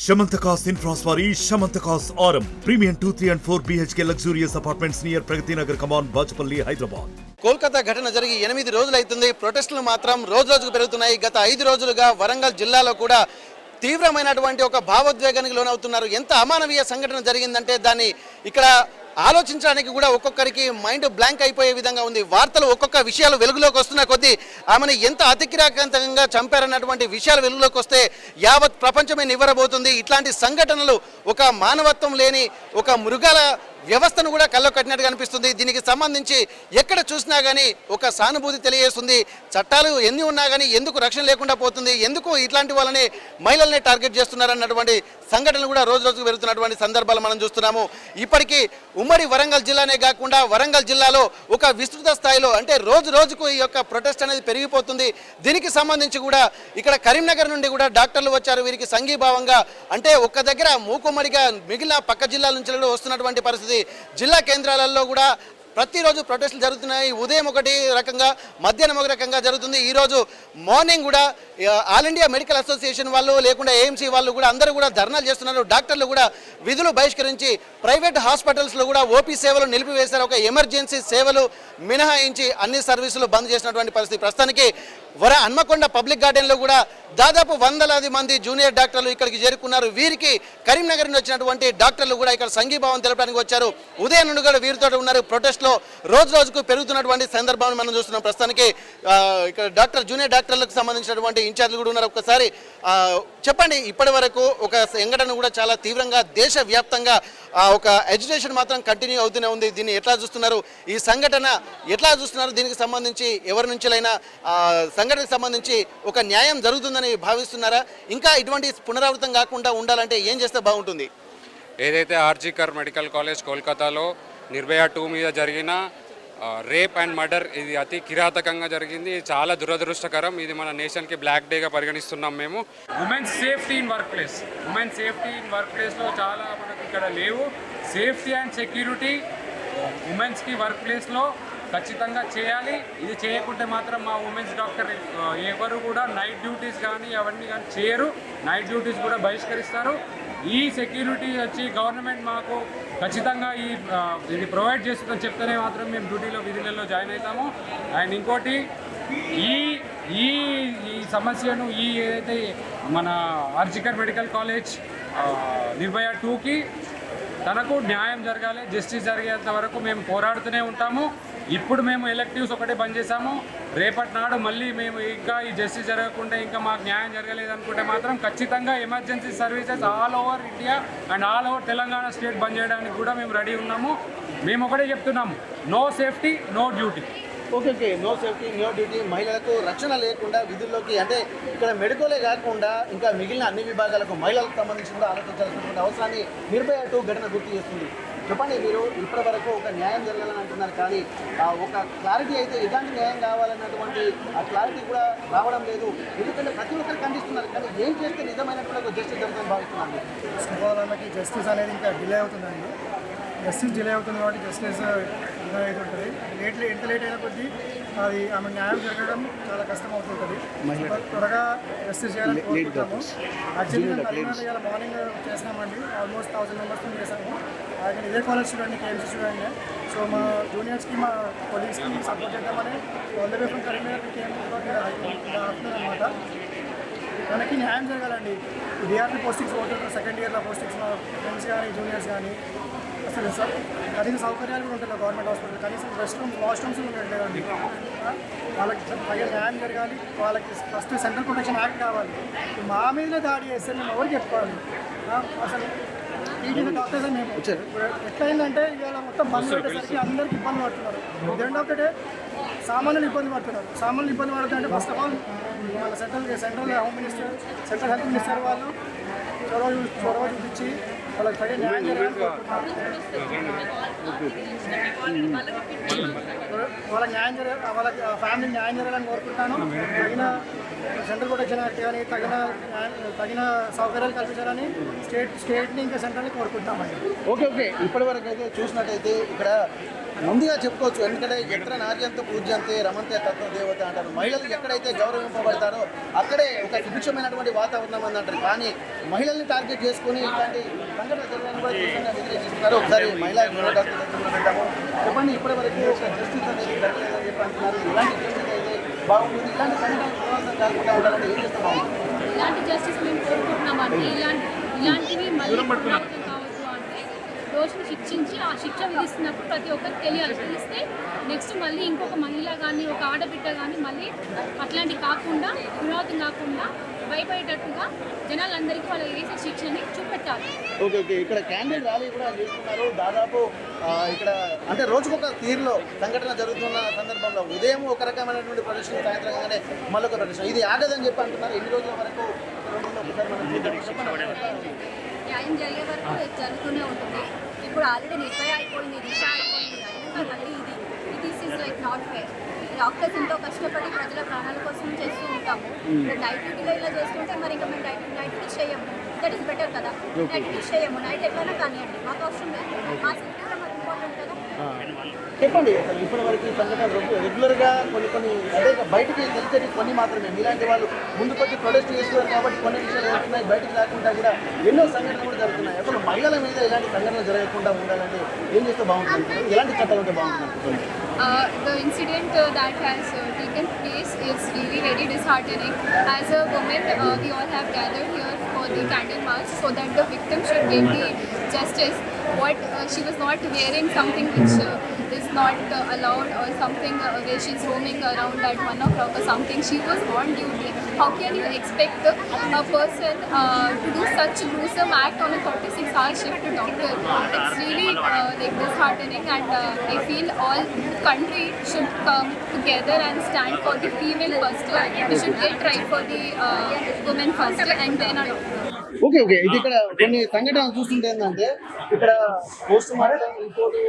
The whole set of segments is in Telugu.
Shamantakas Infraswari, Shamantakas Aurum. Premium 2, 3 and 4 BHK luxurious apartments near Pragati Nagar, Kaman, Bachapalli, Hyderabad. Kolkata ఘటన జరిగి 8 రోజులు అవుతుంది. ప్రొటెస్టులు మాత్రం రోజు రోజుకు పెరుగుతున్నాయి. గత 5 రోజులుగా వరంగల్ జిల్లాలో కూడా తీవ్రమైనటువంటి ఒక భావోద్వేగానికి లోనవుతున్నారు. ఎంత అమానవీయ సంఘటన జరిగిందంటే దాన్ని ఇక్కడ ఆలోచించడానికి కూడా ఒక్కొక్కరికి మైండ్ బ్లాంక్ అయిపోయే విధంగా ఉంది. వార్తలు ఒక్కొక్క విషయాలు వెలుగులోకి వస్తున్న కొద్దీ ఆమెను ఎంత అతికిరాకంతంగా చంపారన్నటువంటి విషయాలు వెలుగులోకి వస్తే యావత్ ప్రపంచమే నివ్వరబోతుంది. ఇట్లాంటి సంఘటనలు ఒక మానవత్వం లేని ఒక మృగాల వ్యవస్థను కూడా కళ్ళ కట్టినట్టుగా అనిపిస్తుంది. దీనికి సంబంధించి ఎక్కడ చూసినా కానీ ఒక సానుభూతి తెలియజేస్తుంది. చట్టాలు ఎన్ని ఉన్నా కానీ ఎందుకు రక్షణ లేకుండా పోతుంది, ఎందుకు ఇట్లాంటి వాళ్ళని మహిళల్ని టార్గెట్ చేస్తున్నారన్నటువంటి సంఘటనలు కూడా రోజు రోజుకు పెరుగుతున్నటువంటి సందర్భాలు మనం చూస్తున్నాము. ఇప్పటికీ ఉమ్మడి వరంగల్ జిల్లానే కాకుండా వరంగల్ జిల్లాలో ఒక విస్తృత స్థాయిలో అంటే రోజు రోజుకు ఈ యొక్క ప్రొటెస్ట్ అనేది పెరిగిపోతుంది. దీనికి సంబంధించి కూడా ఇక్కడ కరీంనగర్ నుండి కూడా డాక్టర్లు వచ్చారు. వీరికి సంఘీభావంగా అంటే ఒక్క దగ్గర మూకుమ్మడిగా మిగిలిన పక్క జిల్లాల నుంచి కూడా వస్తున్నటువంటి పరిస్థితి. జిల్లా కేంద్రాలలో కూడా ప్రతిరోజు ప్రొటెస్టులు జరుగుతున్నాయి. ఉదయం ఒకటి రకంగా, మధ్యాహ్నం ఒక రకంగా జరుగుతుంది. ఈరోజు మార్నింగ్ కూడా ఆల్ ఇండియా మెడికల్ అసోసియేషన్ వాళ్ళు లేకుండా ఏఎంసీ వాళ్ళు కూడా అందరూ కూడా ధర్నాలు చేస్తున్నారు. డాక్టర్లు కూడా విధులు బహిష్కరించి ప్రైవేట్ హాస్పిటల్స్లో కూడా ఓపీ సేవలు నిలిపివేశారు. ఒక ఎమర్జెన్సీ సేవలు మినహాయించి అన్ని సర్వీసులు బంద్ చేసినటువంటి పరిస్థితి. ప్రస్తుతానికి హన్మకొండ పబ్లిక్ గార్డెన్లో కూడా దాదాపు 100 మంది జూనియర్ డాక్టర్లు ఇక్కడికి చేరుకున్నారు. వీరికి కరీంనగర్ నుంచి వచ్చినటువంటి డాక్టర్లు కూడా ఇక్కడ సంఘీభావం తెలపడానికి వచ్చారు. ఉదయం నుండి కూడా వీరితో ఉన్నారు. ప్రొటెస్ట్లో రోజు రోజుకు పెరుగుతున్నటువంటి సందర్భాన్ని మనం చూస్తున్నాం. ప్రస్తుతానికి ఇక్కడ జూనియర్ డాక్టర్లకు సంబంధించినటువంటి ఇన్ఛార్జ్లు కూడా ఉన్నారు. ఒకసారి చెప్పండి, ఇప్పటి వరకు ఒక సంఘటన కూడా చాలా తీవ్రంగా దేశవ్యాప్తంగా ఒక ఎడ్యుకేషన్ మాత్రం కంటిన్యూ అవుతూనే ఉంది. దీన్ని ఎట్లా చూస్తున్నారు, ఈ సంఘటన ఎట్లా చూస్తున్నారు, దీనికి సంబంధించి ఎవరి నుంచిలైనా సంఘటనకు సంబంధించి ఒక న్యాయం జరుగుతుందని భావిస్తున్నారా? ఇంకా ఇటువంటి పునరావృతం కాకుండా ఉండాలంటే ఏం చేస్తే బాగుంటుంది? ఏదైతే ఆర్జీకర్ మెడికల్ కాలేజ్ కోల్కతాలో నిర్భయ 2 మీద జరిగిన రేప్ అండ్ మర్డర్, ఇది అతి కిరాతకంగా జరిగింది. చాలా దురదృష్టకరం. ఇది మన నేషన్కి బ్లాక్ డేగా పరిగణిస్తున్నాం మేము. Women's safety in work place, women's safety in work ప్లేస్లో చాలా మనకు ఇక్కడ లేవు. సేఫ్టీ అండ్ సెక్యూరిటీ ఉమెన్స్కి వర్క్ ప్లేస్లో ఖచ్చితంగా చేయాలి. ఇది చేయకుంటే మాత్రం మా ఉమెన్స్ డాక్టర్ ఎవరు కూడా నైట్ డ్యూటీస్ కానీ అవన్నీ కానీ చేయరు. నైట్ డ్యూటీస్ కూడా బహిష్కరిస్తారు. ఈ సెక్యూరిటీ వచ్చి గవర్నమెంట్ మాకు ఖచ్చితంగా ఇది ప్రొవైడ్ చేస్తుందని చెప్తేనే మాత్రం మేము విధులలో జాయిన్ అవుతాము. అండ్ ఇంకోటి ఈ సమస్యను ఏదైతే మన ఆర్జికర్ మెడికల్ కాలేజ్ నిర్భయ 2కి తనకు న్యాయం జరగాలి, జస్టిస్ జరిగేంత వరకు మేము పోరాడుతూనే ఉంటాము. ఇప్పుడు మేము ఎలక్టివ్స్ ఒకటే బంద్ చేశాము. రేపటి నాడు మళ్ళీ మేము ఇంకా ఈ జస్టిస్ జరగకుండా ఇంకా మాకు న్యాయం జరగలేదు అనుకుంటే మాత్రం ఖచ్చితంగా emergency services all over India and all over Telangana state bandh చేయడానికి కూడా మేము రెడీ ఉన్నాము. మేము ఒకటే చెప్తున్నాము, no safety no duty. Okay, no safety no duty. మహిళలకు రక్షణ లేకుండా విధుల్లోకి అంటే ఇక్కడ మెడికలే కాకుండా ఇంకా మిగిలిన అన్ని విభాగాలకు మహిళలకు సంబంధించిన ఆలోచించాల్సినటువంటి అవసరాన్ని నిర్భయ 2 ఘటన గుర్తు చేస్తుంది. చెప్పండి, మీరు ఇప్పటి వరకు ఒక న్యాయం జరగాలని అంటున్నారు, కానీ ఒక క్లారిటీ అయితే ఎలాంటి న్యాయం కావాలన్నటువంటి ఆ క్లారిటీ కూడా రావడం లేదు. ఎందుకంటే ప్రతి ఒక్కరు ఖండిస్తున్నారు, కానీ ఏం చేస్తే నిజమైనటువంటి ఒక జస్టిస్ జరుగుతుందని భావిస్తున్నాను. వాళ్ళకి జస్టిస్ అనేది ఇంకా డిలే అవుతుందండి. జస్టిస్ డిలే అవుతుంది కాబట్టి జస్టిస్ డిలే అవుతుంటుంది. ఎంత లేట్ అయినా కొద్దీ అది ఆమె న్యాయం జరగడం చాలా కష్టం అవుతుంటుంది. త్వరగా జస్టిస్ చేయాలని కోరుకుంటాము. యాక్చువల్లీ మేము కరీంనగర్ ఇవాళ మార్నింగ్ చేసినామండి. ఆల్మోస్ట్ 1000 మెంబర్స్తో చేసాము. అలాగే ఇదే college student, KMC student. So మా జూనియర్స్కి మా కొలీగ్స్కి సపోర్ట్ చేద్దామని all the way from Karimnagar అనమాట. మనకి న్యాయం జరగాలండి. డిఆర్పీ పోస్టింగ్స్ పోతుంటారు, సెకండ్ ఇయర్లో పోస్టింగ్స్ మా ఫ్రెండ్స్ కానీ జూనియర్స్ కానీ. అసలు సార్ కనీస సౌకర్యాలు కూడా ఉంటాయి గవర్నమెంట్ హాస్పిటల్. కనీసం రెస్ట్ రూమ్స్, వాష్రూమ్స్ ఉండట్లేదండి. వాళ్ళకి తగిన న్యాయం జరగాలి. వాళ్ళకి ఫస్ట్ సెంట్రల్ ప్రొటెక్షన్ యాక్ట్ కావాలి. మా మీదనే దాడి చేస్తే మేము ఎవరికి చెప్పుకోవాలి? అసలు టీటీవీ డాక్టర్స్ మేము ఎట్లయిందంటే ఇవాళ మొత్తం బంద్ పెట్టేసరికి అందరికీ ఇబ్బంది పడుతున్నారు. ఎండ్ ఆఫ్ ద డే సామాన్యులు ఇబ్బంది పడుతున్నారు. సామాన్యులు ఇబ్బంది పడుతుందంటే ఫస్ట్ ఆఫ్ ఆల్ వాళ్ళ central home minister, central health minister వాళ్ళు చొరవ చూపించి వాళ్ళకి తగిన న్యాయం జరగాలని కోరుకుంటున్నారు. వాళ్ళకి న్యాయం జరగాలి, వాళ్ళకి ఫ్యామిలీకి న్యాయం జరగాలని కోరుకుంటాను. తగిన సెంట్రల్ ప్రొటెక్షన్ యాక్ట్ కానీ తగిన సౌకర్యాలు కల్పించాలని స్టేట్ని ఇంకా సెంట్రల్ని కోరుకుంటామండి. ఓకే ఇప్పటివరకు అయితే చూసినట్టయితే ఇక్కడ ముందుగా చెప్పుకోవచ్చు, ఎందుకంటే ఎక్కడ నార్యంత పూజ్యంతే రమంతే తత్వ దేవత అంటారు. మహిళలు ఎక్కడైతే గౌరవింపబడతారో అక్కడే ఒక సుభిక్షమైనటువంటి వాతావరణం అని అంటారు. కానీ మహిళల్ని టార్గెట్ చేసుకుని ఇట్లాంటి సంఘటన జరగాలని కూడా తీవ్రంగా వ్యతిరేకిస్తున్నారు. ఒకసారి మహిళా పెట్టాము. చెప్పండి, ఇప్పటివరకు ఒక జస్టిస్ అనేది జరగలేదని చెప్పి అంటున్నారు. ఇలాంటి జస్టిస్ అయితే బాగుంటుంది, ఇలాంటి సంఘటనలు పునరావృతం కాకుండా ఉండాలంటే ఏం చేస్తే బాగుంటుంది? ఇలాంటి జస్టిస్ మేము కోరుకుంటున్నామండి. ఇలాంటివి మళ్ళీ పునరావృతం కావద్దు అంటే దోషులు శిక్షించి ఆ శిక్ష విధిస్తున్నప్పుడు ప్రతి ఒక్కరికి తెలియాలి. తెలిస్తే నెక్స్ట్ మళ్ళీ ఇంకొక మహిళ కానీ ఒక ఆడబిడ్డ కానీ మళ్ళీ అట్లాంటి కాకుండా పునరావృతం కాకుండా భయపడేటట్టుగా జనాలందరికీ వాళ్ళు వేసే శిక్షని చూపెట్టాలి. ఓకే ఇక్కడ క్యాండిల్ ర్యాలీ కూడా చేస్తున్నారు. దాదాపు ఇక్కడ అంటే రోజుకొక తీరులో సంఘటన జరుగుతున్న సందర్భంలో ఉదయం ఒక రకమైనటువంటి ప్రదర్శన, సాయంత్రం కానీ మళ్ళొక ప్రదర్శన, ఇది ఆగదని చెప్పి అంటున్నారు. ఎన్ని రోజుల వరకు న్యాయం జరిగే వరకు జరుగుతూనే ఉంటుంది. ఇప్పుడు ఆల్రెడీ నిర్భయ అయిపోయింది, దిశ అయిపోయింది, అయినా మళ్ళీ this is like not fair. Doctors ఎంతో కష్టపడి ప్రజల ప్రాణాల కోసం చేస్తూ ఉంటాము. నైట్ డ్యూటీలో ఇలా చేస్తుంటే మరి ఇంకా మేము నైట్ డ్యూటీ చేయము. దట్ ఈస్ బెటర్ కదా. నైట్ డ్యూటీ చేయము, నైట్ ఎట్లయినా కానివ్వండి, మాకు అవసరం లేదు. మా సేఫ్టీ కూడా మాకు ఇంపార్టెంట్ కదా. చెప్పండి, అసలు ఇప్పటి వరకు ఈ సంఘటనలు రెగ్యులర్గా కొన్ని అదే బయటికి తెలిసేది కొన్ని మాత్రమే. ఇలాంటి వాళ్ళు ముందుకొచ్చి ప్రొటెస్ట్ చేస్తున్నారు కాబట్టి కొన్ని విషయాలు జరుగుతున్నాయి. బయటికి రాకుండా కూడా ఎన్నో సంఘటనలు కూడా జరుగుతున్నాయి. అసలు మహిళల మీద ఇలాంటి సంఘటనలు జరగకుండా ఉండాలంటే ఏం చేస్తే బాగుంటుంది? ఎలాంటి చట్టాలు ఉంటే బాగుంటుంది? The incident that has taken place is really very disheartening. As a woman, we all have gathered here for the candle march so that the victim should get the justice. What she was not wearing something which is not allowed, or something where she's roaming around at 1 o'clock or something. She was on duty. How can you expect a person to do such gruesome act on a 36-hour shift doctor? It's really like disheartening, and I feel all country should come together and stand for the female first. We should get right for the women first and then our doctor. Okay ఇది ఇక్కడ కొన్ని సంఘటనలు చూస్తుంటే ఏంటంటే ఇక్కడ పోస్ట్ మార్టం ఇంకోటి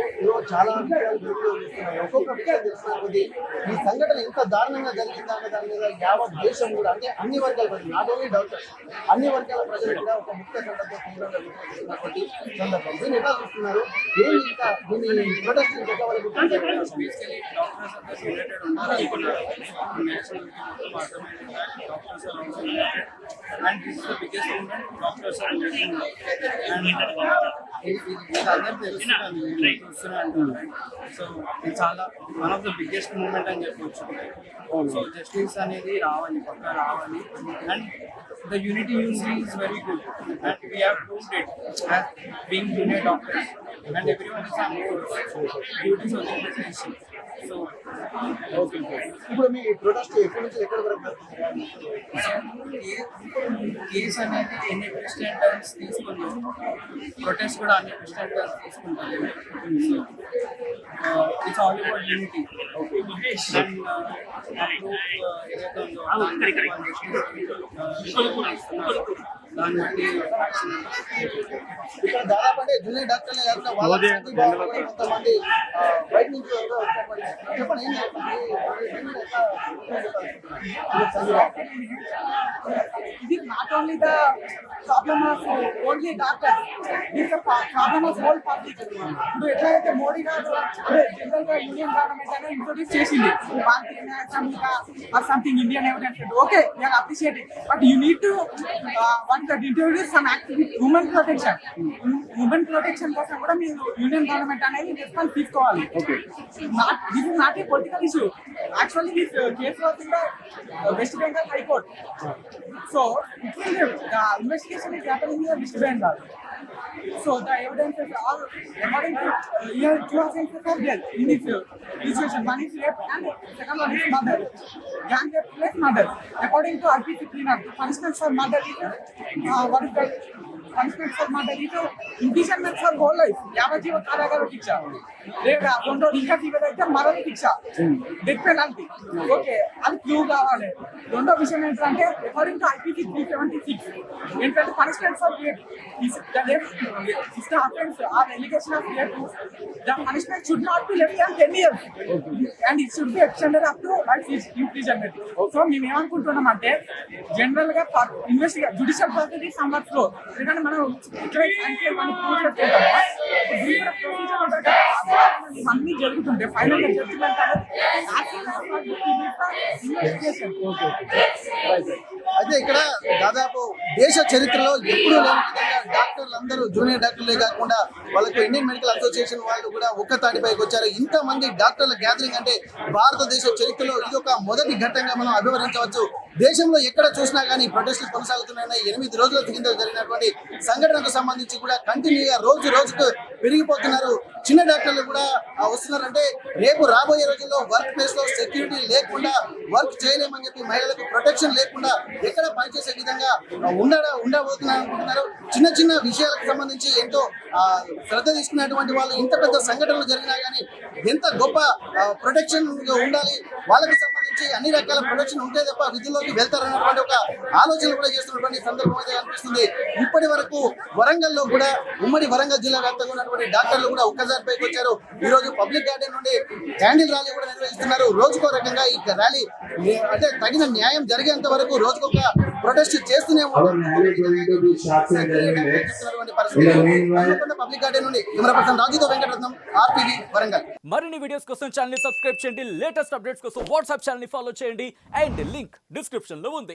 చాలా విషయాలు చూస్తున్నాయి. ఒక్కొక్క విషయం తెలిసిన కొద్ది ఈ సంఘటన ఎంత దారుణంగా జరిగిందన్న దాని మీద యావత్ దేశం కూడా, అంటే అన్ని వర్గాల ప్రజలు, నాట్ ఓన్లీ డాక్టర్స్, అన్ని వర్గాల ప్రజలు కూడా ఒక ముఖ్య సందర్భంతో తీవ్రంగా వ్యతిరేకిస్తున్నటువంటి సందర్భం. దీన్ని ఎలా చూస్తున్నారు? ఏమి ఇంకా దీన్ని ప్రొటెస్ట్ పెట్టవలసి and this is the biggest movement doctors are getting now. And so it's one of the biggest movement అని చెప్పొచ్చు. సో జస్టిస్ అనేది రావాలి, పక్కా రావాలి. And the unity usually is very good, and we have proved it as being junior doctors, and everyone is on board. Duties of the profession. So ఇప్పుడు మీ ప్రొటెస్ట్ ఎక్కడి నుంచి ఎక్కడ వరకు కేసు అనేది ఎన్ని క్రిస్టియన్ టర్మ్స్ తీసుకుంది, ప్రొటెస్ట్ కూడా అన్ని క్రిస్టియన్ టర్మ్స్ తీసుకుంటుంది. So it's all about unity. And ఏదైతే దాన్ని బట్టి ఇక్కడ దాదాపు అంటే జూనియర్ డాక్టర్లే కాకుండా వాళ్ళ కొంతమంది బయట నుంచి చెప్పండి ఏం This is not only the problem of only doctors, this is a problem of whole public. ఇప్పుడు ఎట్లయితే మోడీ గారు జనరల్ గా యూనియన్ గవర్నమెంట్ అనేది ఇంట్రొడ్యూస్ చేసింది Bharatiya Nyaya Sanhita or something Indian evidence, okay we are appreciating, but you need to one that introduce some activity women protection. Women protection కోసం కూడా మీరు యూనియన్ గవర్నమెంట్ అనేది రెస్పాన్స్ తీసుకోవాలి. This is not a political issue. Actually this case was in the West Bengal high court. So the investigation is happening in West Bengal. So the evidence is all according to here two offenses are there in this situation. One is rape and second one is murder. Gang rape plus murder. According to RPC cleaner, punishment for murder is what is that? Punishment for murder is imprisonment for whole life, యావజ్జీవ కారాగార శిక్ష, లేదా రెండోది ఇంకా తీవ్రత అయితే మరణ శిక్ష, డెత్ పెనాల్టీ. ఓకే, అది క్లూ కావాలి. రెండో విషయం ఏంటంటే అకార్డింగ్ టు IPC 376 ఏంటంటే punishment for rape is the offense or allegation of rape, the punishment should not be less than 10 years and it should be extended up to life imprisonment. So మేము ఏమనుకుంటున్నామంటే జనరల్ గా judicial process is somewhat slow, ఎందుకంటే మనం అన్ని జరుగుతుంటే ఫైనల్ గా జడ్జిమెంట్ అయితే ఇక్కడ దాదాపు దేశ చరిత్రలో ఎప్పుడూ లేని విధంగా డాక్టర్లు అందరూ జూనియర్ డాక్టర్లే కాకుండా వాళ్ళకు ఇండియన్ మెడికల్ అసోసియేషన్ వాళ్ళు కూడా ఒక్క తాటిపైకి వచ్చారు. ఇంతమంది డాక్టర్ల గ్యాదరింగ్ అంటే భారతదేశ చరిత్రలో ఇది ఒక మొదటి ఘట్టంగా మనం అభివర్ణించవచ్చు. దేశంలో ఎక్కడ చూసినా కానీ ప్రొటెస్టులు కొనసాగుతున్నాయి. 8 రోజుల కింద జరిగినటువంటి సంఘటనకు సంబంధించి కూడా కంటిన్యూగా రోజు రోజుకు పెరిగిపోతున్నారు. చిన్న డాక్టర్లు కూడా వస్తున్నారంటే రేపు రాబోయే రోజుల్లో వర్క్ ప్లేస్ లో సెక్యూరిటీ లేకుండా వర్క్ చేయలేమని చెప్పి మహిళలకు ప్రొటెక్షన్ లేకుండా ఎక్కడ పనిచేసే విధంగా ఉండబోతున్నారు అనుకుంటున్నారు. చిన్న చిన్న విషయాలకు సంబంధించి ఎంతో శ్రద్ధ తీసుకున్నటువంటి వాళ్ళు ఇంత పెద్ద సంఘటనలు జరిగినా కానీ ఎంత గొప్ప ప్రొటెక్షన్ ఉండాలి, వాళ్ళకి సంబంధించి అన్ని రకాల ప్రొటెక్షన్ ఉంటే తప్ప విధుల్లోకి వెళ్తారన్నటువంటి ఒక ఆలోచన కూడా చేస్తున్నటువంటి సందర్భం అయితే కనిపిస్తుంది. ఇప్పటి వరకు వరంగల్లో కూడా ఉమ్మడి వరంగల్ జిల్లా వ్యాప్తంగా ఉన్నటువంటి డాక్టర్లు కూడా ఒక్కసారిపైకి వచ్చారు. ఈ రోజు పబ్లిక్ గార్డెన్ నుండి క్యాండిల్ ర్యాలీ కూడా నిర్వహిస్తున్నారు. రోజుకో రకంగా ఈ ర్యాలీ అంటే తగిన న్యాయం జరిగేంత వరకు రోజుకొక ప్రొటెస్ట్ చేస్తూనే పబ్లిక్ గార్డెన్ నుండి కెమెరా పర్సన్ రాజుతో వెంకటరత్నం, RTV వరంగల్. మరిన్ని వీడియోస్ కోసం ఛానల్ ని సబ్స్క్రైబ్ చేయండి, లేటెస్ట్ అప్డేట్స్ కోసం వాట్సాప్ ఛానల్ ని ఫాలో చేయండి అండ్ లింక్ డిస్క్రిప్షన్ లో ఉంది.